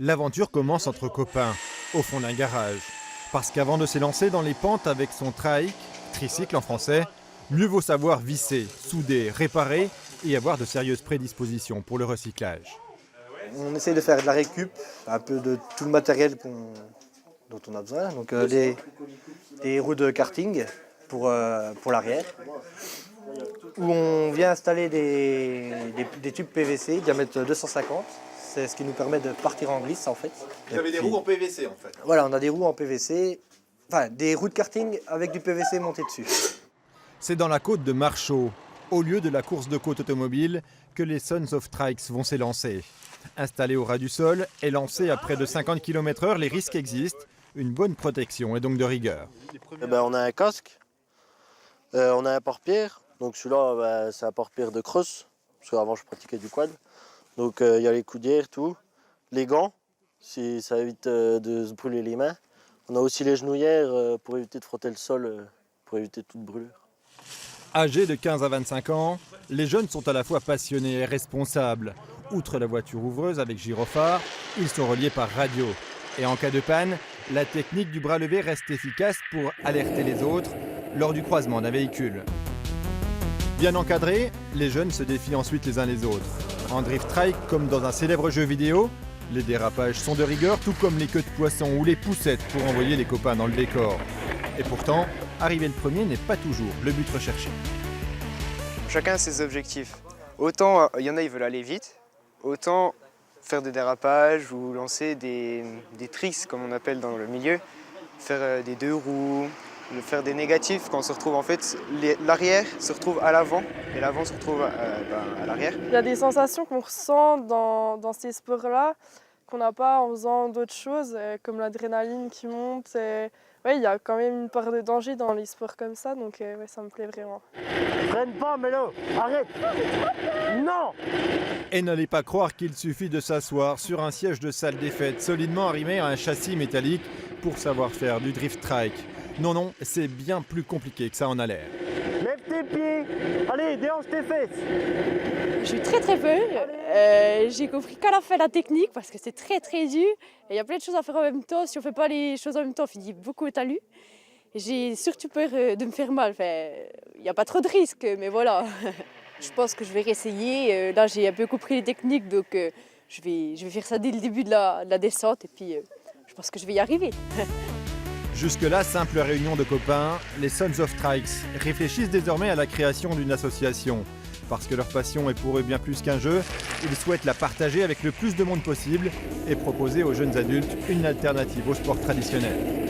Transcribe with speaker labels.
Speaker 1: l'aventure commence entre copains, au fond d'un garage. Parce qu'avant de s'élancer dans les pentes avec son trike, tricycle en français, mieux vaut savoir visser, souder, réparer et avoir de sérieuses prédispositions pour le recyclage.
Speaker 2: On essaye de faire de la récup, un peu de tout le matériel dont on a besoin. Donc des roues de karting pour l'arrière, où on vient installer des tubes PVC, diamètre 250. C'est ce qui nous permet de partir en glisse en fait.
Speaker 3: Vous avez des roues en PVC en fait?
Speaker 2: Voilà, on a des roues en PVC, enfin des roues de karting avec du PVC monté dessus.
Speaker 1: C'est dans la côte de Marchaux, au lieu de la course de côte automobile, que les Sons of Trikes vont s'élancer. Installés au ras du sol et lancés à près de 50 km/h, les risques existent. Une bonne protection et donc de rigueur.
Speaker 4: On a un casque, on a un pare-pierre. Donc celui-là, c'est un pare-pierre de cross, parce qu'avant je pratiquais du quad. Donc il y a les coudières, tout. Les gants, si ça évite de se brûler les mains. On a aussi les genouillères pour éviter de frotter le sol, pour éviter toute brûlure.
Speaker 1: Âgés de 15 à 25 ans, les jeunes sont à la fois passionnés et responsables. Outre la voiture ouvreuse avec gyrophare, ils sont reliés par radio. Et en cas de panne, la technique du bras levé reste efficace pour alerter les autres lors du croisement d'un véhicule. Bien encadrés, les jeunes se défient ensuite les uns les autres. En drift trike, comme dans un célèbre jeu vidéo, les dérapages sont de rigueur, tout comme les queues de poisson ou les poussettes pour envoyer les copains dans le décor. Et pourtant, arriver le premier n'est pas toujours le but recherché.
Speaker 5: Chacun a ses objectifs. Autant il y en a, ils veulent aller vite, autant faire des dérapages ou lancer des tricks, comme on appelle dans le milieu, faire des deux roues, faire des négatifs quand on se retrouve en fait, l'arrière se retrouve à l'avant et l'avant se retrouve à l'arrière.
Speaker 6: Il y a des sensations qu'on ressent dans ces sports-là qu'on n'a pas en faisant d'autres choses, comme l'adrénaline qui monte. Ouais, il y a quand même une part de danger dans les sports comme ça, donc ouais, ça me plaît vraiment.
Speaker 4: Freine pas, Mélo, arrête! Non!
Speaker 1: Et n'allez pas croire qu'il suffit de s'asseoir sur un siège de salle des fêtes solidement arrimé à un châssis métallique pour savoir faire du drift trike. Non, non, c'est bien plus compliqué que ça en a l'air.
Speaker 4: Lève tes pieds! Allez, déhanche tes fesses!
Speaker 7: J'ai eu très peur. J'ai compris qu'à la fin la technique parce que c'est très dur. Et il y a plein de choses à faire en même temps. Si on ne fait pas les choses en même temps, on finit beaucoup au talus. J'ai surtout peur de me faire mal. Enfin, il n'y a pas trop de risques, mais voilà. Je pense que je vais réessayer. Là, j'ai un peu compris les techniques, donc je vais faire ça dès le début de la descente. Et puis, je pense que je vais y arriver.
Speaker 1: Jusque-là, simple réunion de copains, les Sons of Trikes réfléchissent désormais à la création d'une association. Parce que leur passion est pour eux bien plus qu'un jeu, ils souhaitent la partager avec le plus de monde possible et proposer aux jeunes adultes une alternative au sport traditionnel.